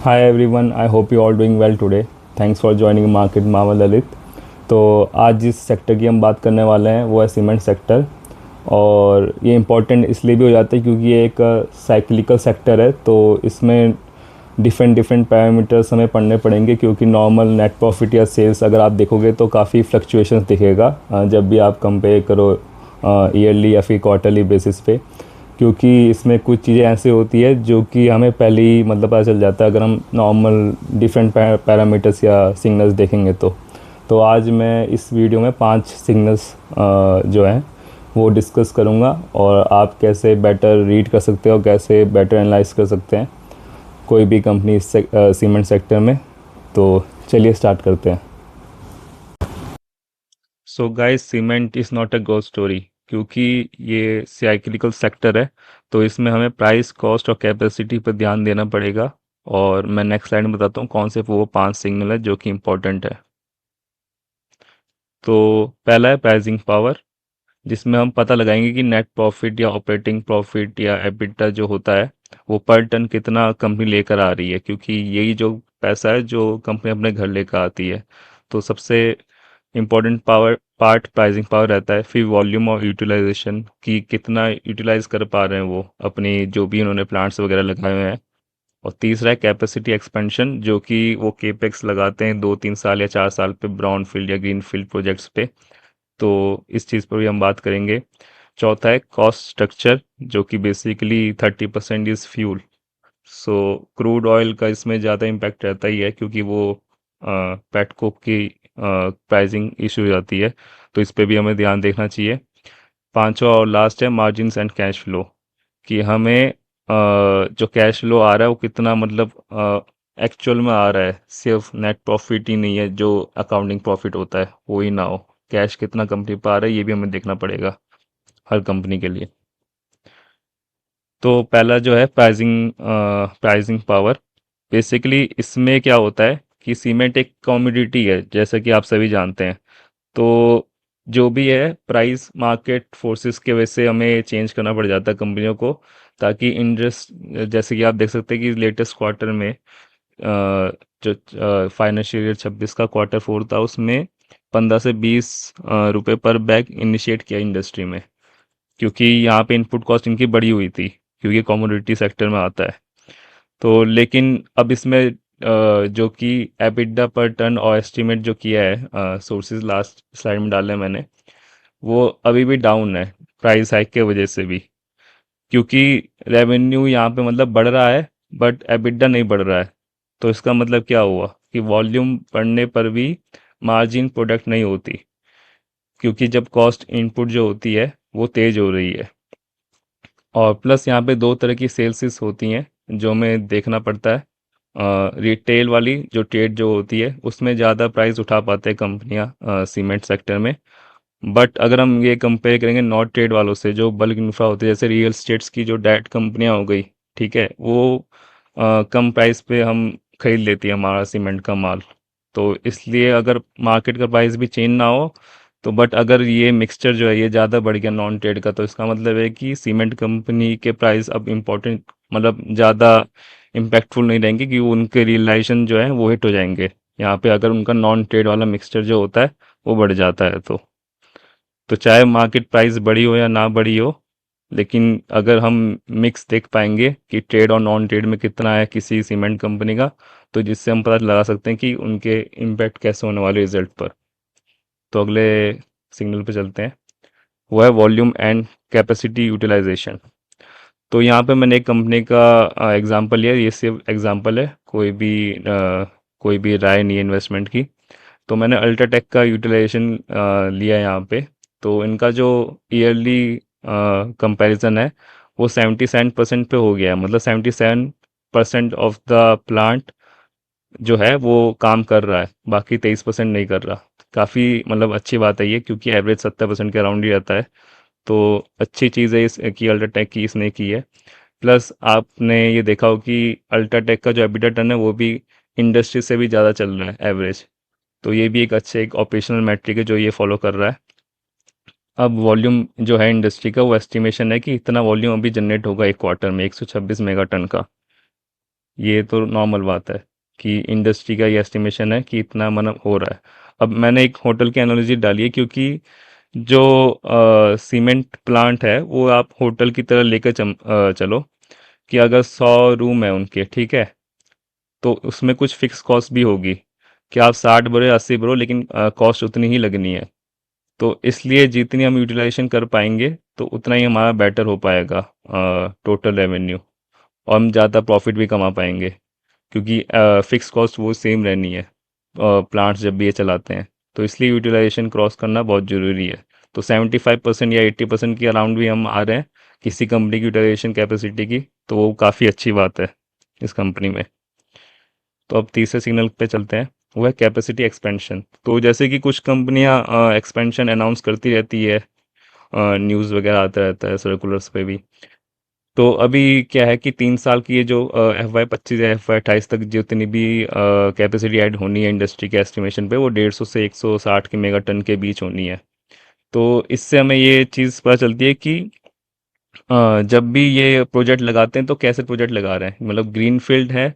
Hi everyone, I hope you all doing well today. Thanks for joining Market मामा ललित। तो आज जिस sector की हम बात करने वाले हैं वो है सीमेंट सेक्टर। और ये इम्पोर्टेंट इसलिए भी हो जाता है क्योंकि ये एक साइक्लिकल सेक्टर है। तो इसमें डिफरेंट डिफरेंट पैरामीटर्स हमें पढ़ने पड़ेंगे क्योंकि नॉर्मल नेट प्रॉफिट या सेल्स अगर आप देखोगे तो काफ़ी फ्लक्चुएशंस दिखेगा जब भी आप कंपेयर करो ईयरली या फिर क्वार्टरली बेसिस पे। क्योंकि इसमें कुछ चीज़ें ऐसी होती है जो कि हमें पहले ही मतलब पता चल जाता है अगर हम नॉर्मल डिफरेंट पैरामीटर्स या सिग्नल्स देखेंगे तो आज मैं इस वीडियो में 5 सिग्नल्स जो हैं वो डिस्कस करूँगा और आप कैसे बेटर रीड कर सकते हो, कैसे बेटर एनालाइज कर सकते हैं कोई भी कंपनी इस सीमेंट सेक्टर में। तो चलिए स्टार्ट करते हैं। So guys, cement is not a God story क्योंकि ये साइक्लिकल सेक्टर है। तो इसमें हमें प्राइस, कॉस्ट और कैपेसिटी पर ध्यान देना पड़ेगा। और मैं नेक्स्ट स्लाइड में बताता हूँ कौन से वो 5 सिग्नल है जो कि इम्पोर्टेंट है। तो पहला है प्राइसिंग पावर, जिसमें हम पता लगाएंगे कि नेट प्रॉफिट या ऑपरेटिंग प्रॉफिट या एबिटा जो होता है वो पर टन कितना कंपनी लेकर आ रही है, क्योंकि यही जो पैसा है जो कंपनी अपने घर लेकर आती है। तो सबसे important power part pricing power रहता है। फिर वॉल्यूम और यूटिलाइजेशन की कितना यूटिलाइज कर पा रहे हैं वो अपनी जो भी उन्होंने प्लांट्स वगैरह लगाए हुए हैं। और तीसरा है कैपेसिटी एक्सपेंशन, जो कि वो केपेक्स लगाते हैं 2-3 साल या 4 साल पे ब्राउन फील्ड या ग्रीन फील्ड प्रोजेक्ट्स पे। तो इस चीज़ पर भी हम बात करेंगे। चौथा है कॉस्ट स्ट्रक्चर, जो कि basically 30% is fuel. So crude oil का इसमें ज़्यादा इम्पैक्ट रहता ही है क्योंकि वो पेटकोक की प्राइसिंग इशू हो जाती है। तो इस पे भी हमें ध्यान देखना चाहिए। पांचवा और लास्ट है मार्जिन्स एंड कैश फ्लो, कि हमें जो कैश फ्लो आ रहा है वो कितना मतलब एक्चुअल में आ रहा है, सिर्फ नेट प्रॉफिट ही नहीं है जो अकाउंटिंग प्रॉफिट होता है वो ही ना हो, कैश कितना कंपनी पा रहा है ये भी हमें देखना पड़ेगा हर कंपनी के लिए। तो पहला जो है प्राइसिंग पावर। बेसिकली इसमें क्या होता है कि सीमेंट एक कमोडिटी है जैसा कि आप सभी जानते हैं। तो जो भी है प्राइस मार्केट फोर्सेस के वजह से हमें चेंज करना पड़ जाता है कंपनियों को, ताकि इंटरेस्ट, जैसे कि आप देख सकते हैं कि लेटेस्ट क्वार्टर में जो फाइनेंशियल ईयर 26 का क्वार्टर 4 था उसमें 15 से 20 रुपए पर बैग इनिशिएट किया इंडस्ट्री में, क्योंकि यहाँ पे इनपुट कॉस्ट इनकी बढ़ी हुई थी क्योंकि कमोडिटी सेक्टर में आता है। तो लेकिन अब इसमें जो कि एबिटा पर टन और एस्टिमेट जो किया है सोर्सेज लास्ट स्लाइड में डाले हैं मैंने, वो अभी भी डाउन है प्राइस हाइक के वजह से भी। क्योंकि रेवेन्यू यहाँ पे मतलब बढ़ रहा है बट एबिटा नहीं बढ़ रहा है। तो इसका मतलब क्या हुआ कि वॉल्यूम बढ़ने पर भी मार्जिन प्रोडक्ट नहीं होती, क्योंकि जब कॉस्ट इनपुट जो होती है वो तेज हो रही है। और प्लस यहाँ पे दो तरह की सेल्स होती हैं जो हमें देखना पड़ता है। रिटेल वाली जो ट्रेड जो होती है उसमें ज़्यादा प्राइस उठा पाते हैं कंपनियां सीमेंट सेक्टर में। बट अगर हम ये कंपेयर करेंगे नॉट ट्रेड वालों से जो बल्क इंफ्रा होते हैं, जैसे रियल स्टेट्स की जो डायरेक्ट कंपनियां हो गई, ठीक है, वो कम प्राइस पे हम खरीद लेती है हमारा सीमेंट का माल। तो इसलिए अगर मार्केट का प्राइस भी चेंज ना हो तो, बट अगर ये मिक्सचर जो है ये ज़्यादा बढ़ गया नॉन ट्रेड का, तो इसका मतलब है कि सीमेंट कंपनी के प्राइस अब इम्पोर्टेंट मतलब ज़्यादा इम्पैक्टफुल नहीं रहेंगे, कि उनके रियलाइजेशन जो है वो हिट हो जाएंगे यहाँ पे अगर उनका नॉन ट्रेड वाला मिक्सचर जो होता है वो बढ़ जाता है। तो चाहे मार्केट प्राइस बढ़ी हो या ना बढ़ी हो, लेकिन अगर हम मिक्स देख पाएंगे कि ट्रेड और नॉन ट्रेड में कितना है किसी सीमेंट कंपनी का, तो जिससे हम पता लगा सकते हैं कि उनके इम्पैक्ट कैसे होने वाले रिजल्ट पर। तो अगले सिग्नल पे चलते हैं, वो है वॉल्यूम एंड कैपेसिटी यूटिलाइजेशन। तो यहाँ पे मैंने एक कंपनी का एग्जांपल लिया, ये सिर्फ एग्जांपल है, कोई भी राय नहीं है इन्वेस्टमेंट की। तो मैंने अल्ट्राटेक का यूटिलाइजेशन लिया यहाँ पे। तो इनका जो ईयरली कंपैरिजन है वो 77% पे हो गया है, मतलब 77% ऑफ द प्लांट जो है वो काम कर रहा है, बाकी 23% नहीं कर रहा। काफ़ी मतलब अच्छी बात है ये, क्योंकि एवरेज 70% के अराउंड ही रहता है। तो अच्छी चीज़ है इस की अल्ट्राटेक की इसने की है। प्लस आपने ये देखा हो कि अल्ट्राटेक का जो एबिटा टर्न है वो भी इंडस्ट्री से भी ज़्यादा चल रहा है एवरेज। तो ये भी एक ऑपरेशनल मैट्रिक है जो ये फॉलो कर रहा है। अब वॉल्यूम जो है इंडस्ट्री का, वो एस्टिमेशन है कि इतना वॉल्यूम अभी जनरेट होगा एक क्वार्टर में 126 मेगा टन का। ये तो नॉर्मल बात है कि इंडस्ट्री का ये एस्टिमेशन है कि इतना मतलब हो रहा है। अब मैंने एक होटल की एनालॉजी डाली है, क्योंकि जो सीमेंट प्लांट है वो आप होटल की तरह लेकर चलो कि अगर 100 रूम है उनके, ठीक है, तो उसमें कुछ फिक्स कॉस्ट भी होगी कि आप 60 भरो या 80 भरो, लेकिन कॉस्ट उतनी ही लगनी है। तो इसलिए जितनी हम यूटिलाइजेशन कर पाएंगे तो उतना ही हमारा बेटर हो पाएगा टोटल रेवेन्यू, और हम ज़्यादा प्रॉफिट भी कमा पाएंगे, क्योंकि फिक्स कॉस्ट वो सेम रहनी है प्लांट्स जब भी ये चलाते हैं। तो इसलिए यूटिलाइजेशन क्रॉस करना बहुत ज़रूरी है। तो 75% या 80% के अराउंड भी हम आ रहे हैं किसी कंपनी की यूटिलाइजेशन कैपेसिटी की, तो वो काफ़ी अच्छी बात है इस कंपनी में। तो अब तीसरे सिग्नल पे चलते हैं, वो है कैपेसिटी एक्सपेंशन। तो जैसे कि कुछ कंपनियां एक्सपेंशन अनाउंस करती रहती है, न्यूज़ वगैरह आता रहता है सर्कुलर्स पे भी। तो अभी क्या है कि 3 साल की ये जो FY 25 या FY 28 तक जितनी भी कैपेसिटी ऐड होनी है इंडस्ट्री के एस्टिमेशन पे, वो 150 से 160 के मेगा टन के बीच होनी है। तो इससे हमें ये चीज़ पता चलती है कि जब भी ये प्रोजेक्ट लगाते हैं तो कैसे प्रोजेक्ट लगा रहे हैं, मतलब ग्रीन फील्ड है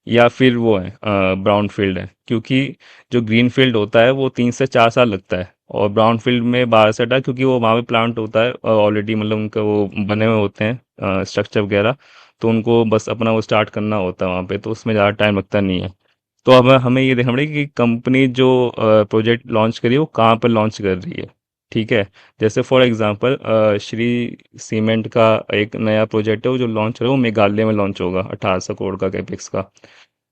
या फिर वो है ब्राउन फील्ड है। क्योंकि जो ग्रीन फील्ड होता है वो 3 से 4 साल लगता है, और ब्राउन फील्ड में 12 से 18, क्योंकि वो वहाँ पे प्लांट होता है ऑलरेडी, मतलब उनका वो बने हुए होते हैं स्ट्रक्चर वगैरह। तो उनको बस अपना वो स्टार्ट करना होता है वहाँ पे, तो उसमें ज़्यादा टाइम लगता नहीं है। तो अब हमें ये देखना पड़ेगा कि कंपनी जो प्रोजेक्ट लॉन्च करी है वो कहाँ पर लॉन्च कर रही है, ठीक है। जैसे फॉर एग्जांपल श्री सीमेंट का एक नया प्रोजेक्ट है, वो जो लॉन्च हो रहा है वो मेघालय में लॉन्च होगा, 1800 करोड़ का कैपेक्स का।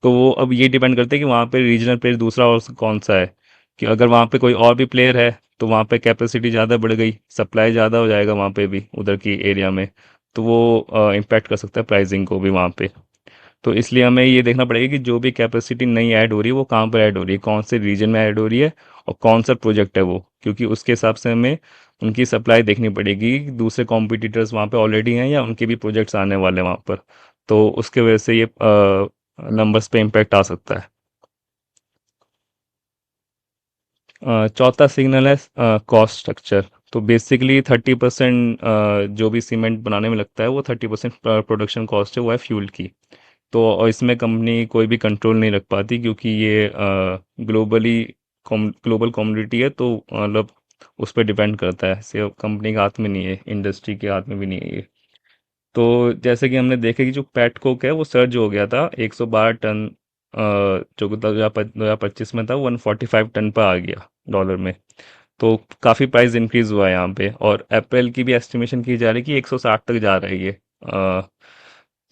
तो वो अब ये डिपेंड करता है कि वहाँ पे रीजनल प्लेयर दूसरा और कौन सा है, कि अगर वहाँ पे कोई और भी प्लेयर है तो वहाँ पे कैपेसिटी ज़्यादा बढ़ गई, सप्लाई ज़्यादा हो जाएगा वहाँ पे भी, उधर की एरिया में। तो वो इम्पैक्ट कर सकता है प्राइसिंग को भी वहाँ पे। तो इसलिए हमें ये देखना पड़ेगा कि जो भी कैपेसिटी नई ऐड हो रही है वो कहाँ पर ऐड हो रही है, कौन से रीजन में ऐड हो रही है, और कौन सा प्रोजेक्ट है वो, क्योंकि उसके हिसाब से हमें उनकी सप्लाई देखनी पड़ेगी कि दूसरे कॉम्पिटिटर्स वहाँ पे ऑलरेडी हैं या उनके भी प्रोजेक्ट्स आने वाले हैं वहाँ पर। तो उसके वजह से ये नंबर्स पे इम्पैक्ट आ सकता है। चौथा सिग्नल है कॉस्ट स्ट्रक्चर। तो बेसिकली 30% जो भी सीमेंट बनाने में लगता है वो 30% प्रोडक्शन कॉस्ट है, वो है फ्यूल की। तो और इसमें कंपनी कोई भी कंट्रोल नहीं रख पाती, क्योंकि ये ग्लोबली ग्लोबल कम्युनिटी है, तो मतलब उस पर डिपेंड करता है, सिर्फ कंपनी के हाथ में नहीं है, इंडस्ट्री के हाथ में भी नहीं है ये। तो जैसे कि हमने देखा कि जो पेट कोक है वो सर्ज हो गया था 112 टन, जो 2025 में था वो 145 टन पर आ गया डॉलर में। तो काफ़ी प्राइस इंक्रीज हुआ है यहाँ पे, और अप्रैल की भी एस्टिमेशन की जा रही है कि 160 तक जा रहा है ये,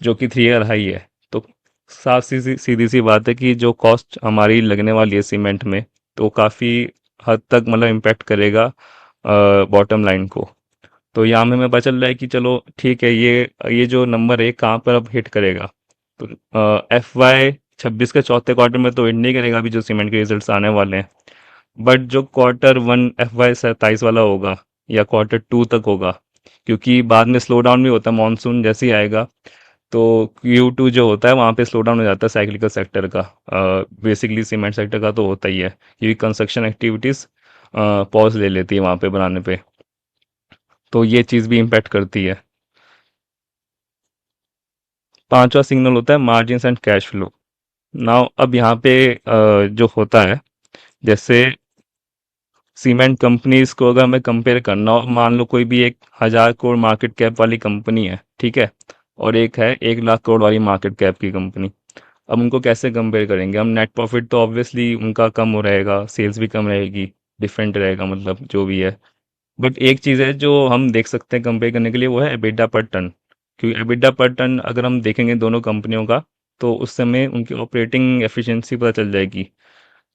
जो कि 3 ईयर हाई है। तो साफ सीधी सी बात है कि जो कॉस्ट हमारी लगने वाली है सीमेंट में, तो काफ़ी हद तक मतलब इम्पेक्ट करेगा बॉटम लाइन को। तो यहाँ में हमें पता चल रहा है कि चलो ठीक है, ये जो नंबर है कहाँ पर अब हिट करेगा। तो FY 26 के चौथे क्वार्टर में तो हिट नहीं करेगा अभी जो सीमेंट के रिजल्ट्स आने वाले हैं। बट जो Q1 FY 27 वाला होगा, या Q2 तक होगा, क्योंकि बाद में स्लो डाउन भी होता है मानसून जैसे ही आएगा। तो Q2 जो होता है वहाँ पे स्लो डाउन हो जाता है साइक्लिकल सेक्टर का, बेसिकली सीमेंट सेक्टर का तो होता ही है, क्योंकि कंस्ट्रक्शन एक्टिविटीज़ पॉज ले लेती है वहाँ पे बनाने पे। तो ये चीज़ भी इम्पैक्ट करती है। पांचवा सिग्नल होता है margins and cash flow. Now अब यहाँ पे जो होता है, जैसे सीमेंट कंपनीज को अगर हमें कंपेयर करना हो, मान लो कोई भी एक 1000 करोड़ मार्केट कैप वाली कंपनी है, ठीक है, और एक है 1 लाख करोड़ वाली मार्केट कैप की कंपनी। अब उनको कैसे कंपेयर करेंगे हम? नेट प्रॉफिट तो ऑब्वियसली उनका कम हो रहेगा, सेल्स भी कम रहेगी, डिफरेंट रहेगा, मतलब जो भी है। बट एक चीज़ है जो हम देख सकते हैं कंपेयर करने के लिए, वो है एबिटा पर टन। क्योंकि एबिटा पर टन अगर हम देखेंगे दोनों कंपनियों का, तो उस समय उनकी ऑपरेटिंग एफिशिएंसी पता चल जाएगी।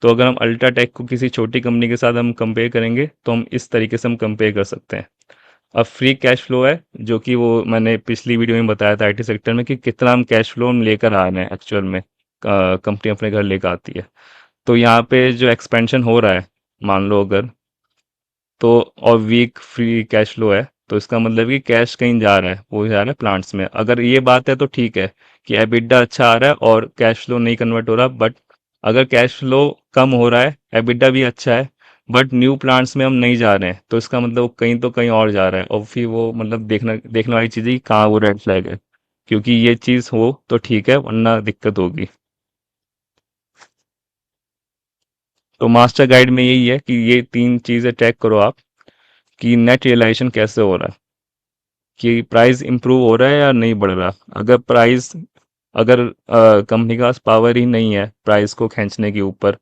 तो अगर हम अल्ट्राटेक को किसी छोटी कंपनी के साथ हम कंपेयर करेंगे तो हम इस तरीके से हम कंपेयर कर सकते हैं। अब फ्री कैश फ्लो है, जो कि वो मैंने पिछली वीडियो में बताया था आईटी सेक्टर में, कि कितना हम कैश फ्लो हम लेकर आ रहे हैं एक्चुअल में, कंपनी अपने घर लेकर आती है। तो यहाँ पे जो एक्सपेंशन हो रहा है, मान लो अगर, तो और वीक फ्री कैश फ्लो है, तो इसका मतलब कि कैश कहीं जा रहा है, वो जा रहा है प्लांट्स में। अगर ये बात है तो ठीक है कि एबिटा अच्छा आ रहा है और कैश फ्लो नहीं कन्वर्ट हो रहा। बट अगर कैश फ्लो कम हो रहा है, एबिटा भी अच्छा है, बट न्यू प्लांट्स में हम नहीं जा रहे हैं, तो इसका मतलब वो कहीं तो कहीं और जा रहा है, और फिर वो मतलब देखना देखने वाली चीज़ है कि कहाँ वो रेड फ्लैग है। क्योंकि ये चीज़ हो तो ठीक है, वरना दिक्कत होगी। तो मास्टर गाइड में यही है कि ये 3 चीज़ें ट्रैक करो आप, कि नेट रियलाइजेशन कैसे हो रहा है, कि प्राइस इंप्रूव हो रहा है या नहीं बढ़ रहा। अगर कंपनी के पास पावर ही नहीं है प्राइस को खींचने के ऊपर,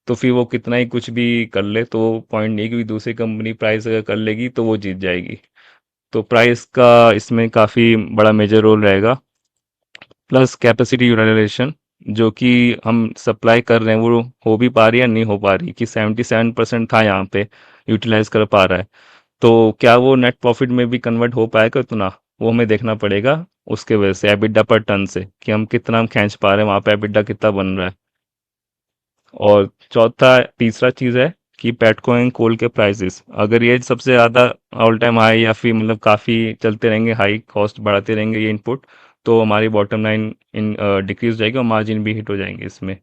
तो फिर वो कितना ही कुछ भी कर ले तो पॉइंट नहीं, क्योंकि दूसरी कंपनी प्राइस अगर कर लेगी तो वो जीत जाएगी। तो प्राइस का इसमें काफ़ी बड़ा मेजर रोल रहेगा। प्लस कैपेसिटी यूटिलाइजेशन, जो कि हम सप्लाई कर रहे हैं वो हो भी पा रही है या नहीं हो पा रही, कि 77% था यहाँ पे, यूटिलाइज कर पा रहा है, तो क्या वो नेट प्रॉफिट में भी कन्वर्ट हो पाएगा उतना, वो हमें देखना पड़ेगा। उसके वजह से एबिटा पर टन से, कि हम कितना हम खींच पा रहे हैं, वहाँ पे एबिटा कितना बन रहा है। और तीसरा चीज़ है कि पेटकोइन कोल के प्राइसेस, अगर ये सबसे ज़्यादा ऑल टाइम हाई या फिर मतलब काफ़ी चलते रहेंगे, हाई कॉस्ट बढ़ाते रहेंगे ये इनपुट, तो हमारी बॉटम लाइन डिक्रीज जाएगी और मार्जिन भी हिट हो जाएंगे इसमें।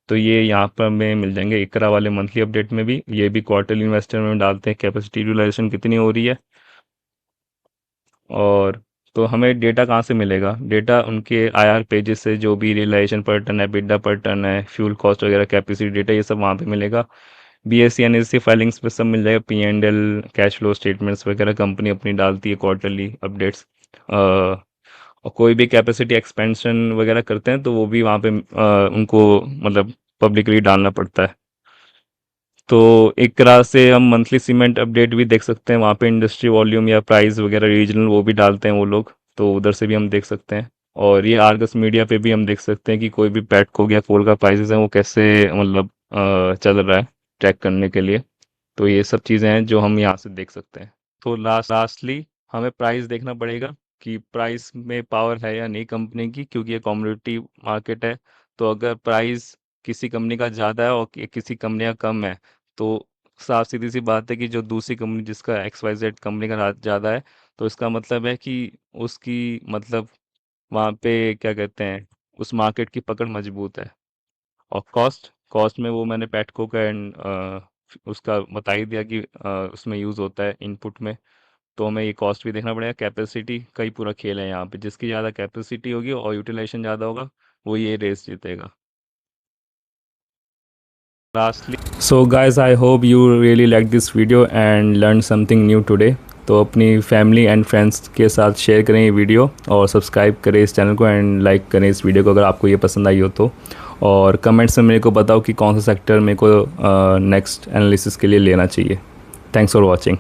तो ये यहाँ पर हमें मिल जाएंगे इकरा वाले मंथली अपडेट में भी, ये भी क्वार्टरली इन्वेस्टर में डालते हैं कैपेसिटी यूटिलाइजेशन कितनी हो रही है। और तो हमें डेटा कहाँ से मिलेगा, डेटा उनके आईआर पेजेस से, जो भी रियलाइजेशन पर टन है, बिड्डा पर टन है, फ्यूल कॉस्ट वगैरह, कैपेसिटी डेटा, ये सब वहाँ पे मिलेगा। बीएससी एनएससी फाइलिंग्स पे सब मिल जाएगा, P and L, cash flow statements वगैरह कंपनी अपनी डालती है क्वार्टरली अपडेट्स। और कोई भी कैपेसिटी एक्सपेंशन वगैरह करते हैं तो वो भी वहाँ पे उनको मतलब पब्लिकली डालना पड़ता है। तो एक तरह से हम मंथली सीमेंट अपडेट भी देख सकते हैं, वहाँ पे इंडस्ट्री वॉल्यूम या प्राइस वगैरह रीजनल वो भी डालते हैं वो लोग, तो उधर से भी हम देख सकते हैं। और ये आर्गस मीडिया पे भी हम देख सकते हैं कि कोई भी पेट को या कोल का प्राइसेस है वो कैसे मतलब चल रहा है, ट्रैक करने के लिए। तो ये सब चीज़ें हैं जो हम यहाँ से देख सकते हैं। तो लास्टली हमें प्राइस देखना पड़ेगा कि प्राइस में पावर है या नहीं कंपनी की, क्योंकि ये कमोडिटी मार्केट है। तो अगर प्राइस किसी कंपनी का ज़्यादा है और किसी कंपनी का कम है, तो साफ सीधी सी बात है कि जो दूसरी कंपनी जिसका XYZ कंपनी का ज़्यादा है, तो इसका मतलब है कि उसकी मतलब वहाँ पे क्या कहते हैं, उस मार्केट की पकड़ मजबूत है। और कॉस्ट कॉस्ट में वो मैंने पेटको का एंड उसका बता ही दिया कि उसमें यूज़ होता है इनपुट में। तो हमें ये कॉस्ट भी देखना पड़ेगा, कैपेसिटी का ही पूरा खेल है यहाँ पे, जिसकी ज़्यादा कैपेसिटी होगी और यूटिलाइजेशन ज़्यादा होगा, वो ये रेस जीतेगा। Lastly, so guys, I hope you really like this video and learn something new today. तो अपनी फैमिली एंड फ्रेंड्स के साथ शेयर करें ये वीडियो, और सब्सक्राइब करें इस चैनल को एंड लाइक करें इस वीडियो को अगर आपको ये पसंद आई हो तो। और कमेंट्स में मेरे को बताओ कि कौन सा सेक्टर मेरे को नेक्स्ट एनालिसिस के लिए लेना चाहिए। Thanks for watching.